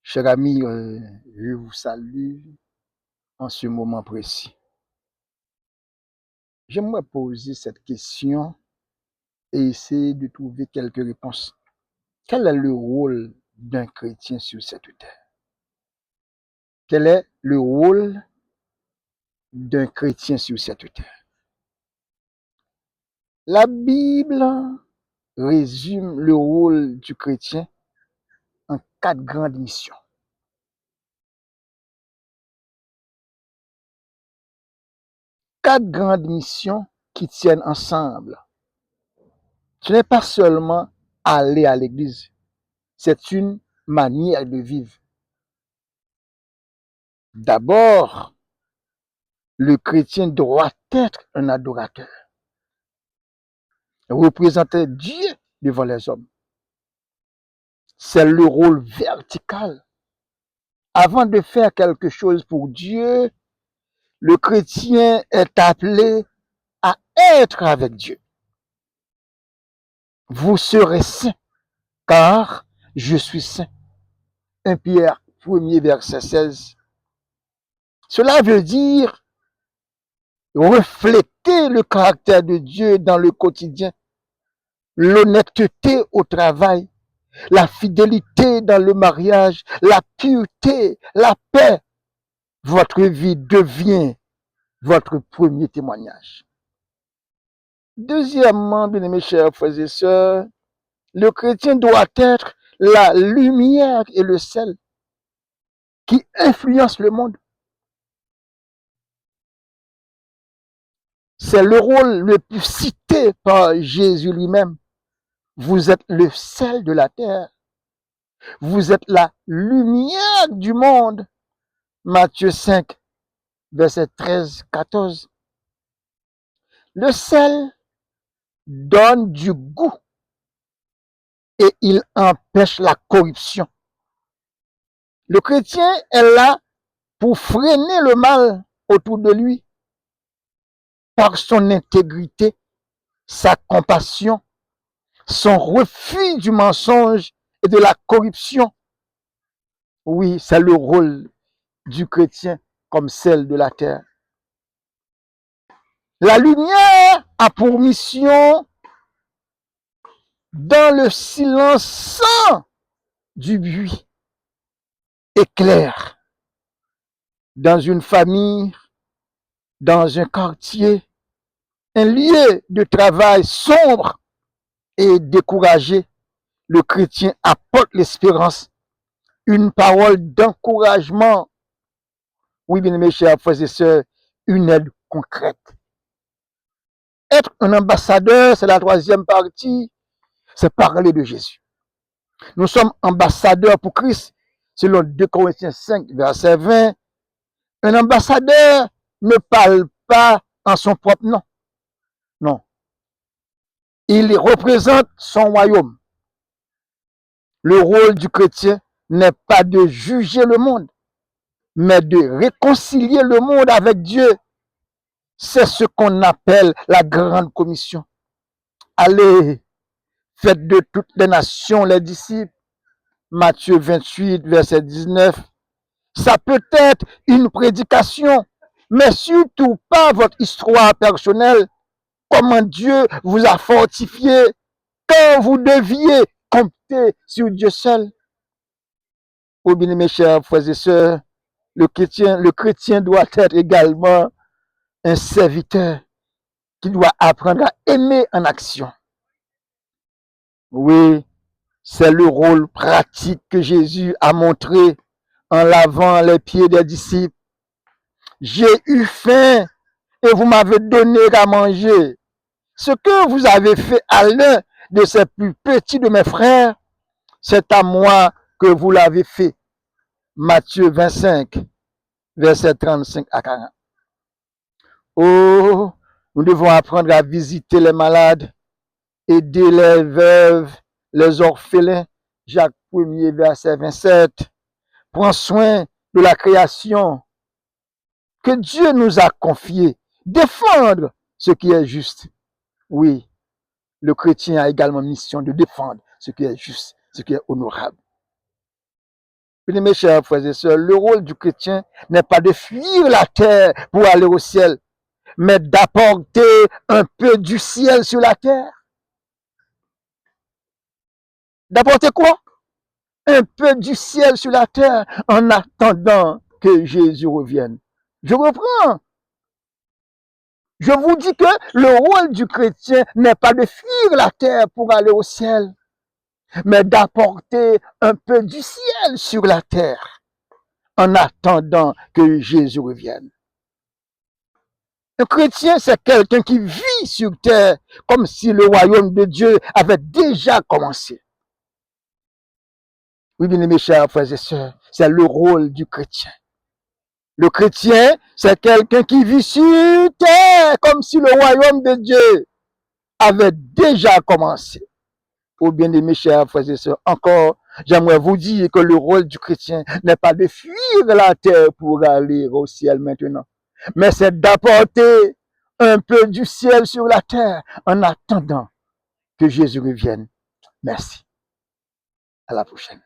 Cher ami, je vous salue en ce moment précis. J'aimerais poser cette question et essayer de trouver quelques réponses. Quel est le rôle d'un chrétien sur cette terre? Quel est le rôle d'un chrétien sur cette terre? La Bible résume le rôle du chrétien en 4 grandes missions. 4 grandes missions qui tiennent ensemble. Ce n'est pas seulement aller à l'église, c'est une manière de vivre. D'abord, le chrétien doit être un adorateur, représenter Dieu devant les hommes. C'est le rôle vertical. Avant de faire quelque chose pour Dieu, le chrétien est appelé à être avec Dieu. Vous serez saints, car je suis saint. 1 Pierre 1er verset 16. Cela veut dire refléter le caractère de Dieu dans le quotidien, l'honnêteté au travail, la fidélité dans le mariage, la pureté, la paix. Votre vie devient votre premier témoignage. Deuxièmement, bien-aimés chers frères et sœurs, le chrétien doit être la lumière et le sel qui influencent le monde. C'est le rôle le plus cité par Jésus lui-même. Vous êtes le sel de la terre. Vous êtes la lumière du monde. Matthieu 5, verset 13-14. Le sel donne du goût et il empêche la corruption. Le chrétien est là pour freiner le mal autour de lui par son intégrité, sa compassion, son refus du mensonge et de la corruption. Oui, c'est le rôle du chrétien comme celle de la terre. La lumière a pour mission, dans le silence sans du bruit, éclaire dans une famille, dans un quartier, un lieu de travail sombre et découragé. Le chrétien apporte l'espérance, une parole d'encouragement. Oui, bien mes chers frères et sœurs, une aide concrète. Être un ambassadeur, c'est la troisième partie, c'est parler de Jésus. Nous sommes ambassadeurs pour Christ, selon 2 Corinthiens 5, verset 20. Un ambassadeur ne parle pas en son propre nom. Non. Il représente son royaume. Le rôle du chrétien n'est pas de juger le monde, mais de réconcilier le monde avec Dieu. C'est ce qu'on appelle la grande commission. Allez, faites de toutes les nations les disciples. Matthieu 28, verset 19. Ça peut être une prédication, mais surtout pas votre histoire personnelle. Comment Dieu vous a fortifié quand vous deviez compter sur Dieu seul. Oh bien mes chers frères et sœurs, le chrétien doit être également un serviteur qui doit apprendre à aimer en action. Oui, c'est le rôle pratique que Jésus a montré en lavant les pieds des disciples. J'ai eu faim et vous m'avez donné à manger. Ce que vous avez fait à l'un de ces plus petits de mes frères, c'est à moi que vous l'avez fait. Matthieu 25, verset 35 à 40. Oh, nous devons apprendre à visiter les malades, aider les veuves, les orphelins. Jacques 1er, verset 27. Prends soin de la création que Dieu nous a confiée. Défendre ce qui est juste. Oui, le chrétien a également mission de défendre ce qui est juste, ce qui est honorable. Bien, mes chers frères et sœurs, le rôle du chrétien n'est pas de fuir la terre pour aller au ciel, mais d'apporter un peu du ciel sur la terre. D'apporter quoi? Un peu du ciel sur la terre en attendant que Jésus revienne. Je reprends. Je vous dis que le rôle du chrétien n'est pas de fuir la terre pour aller au ciel, mais d'apporter un peu du ciel sur la terre en attendant que Jésus revienne. Un chrétien, c'est quelqu'un qui vit sur terre comme si le royaume de Dieu avait déjà commencé. Oui, bien mes chers frères et sœurs, c'est le rôle du chrétien. Le chrétien, c'est quelqu'un qui vit sur terre comme si le royaume de Dieu avait déjà commencé. Oh bien mes chers frères et sœurs, encore, j'aimerais vous dire que le rôle du chrétien n'est pas de fuir la terre pour aller au ciel maintenant, mais c'est d'apporter un peu du ciel sur la terre en attendant que Jésus revienne. Merci. À la prochaine.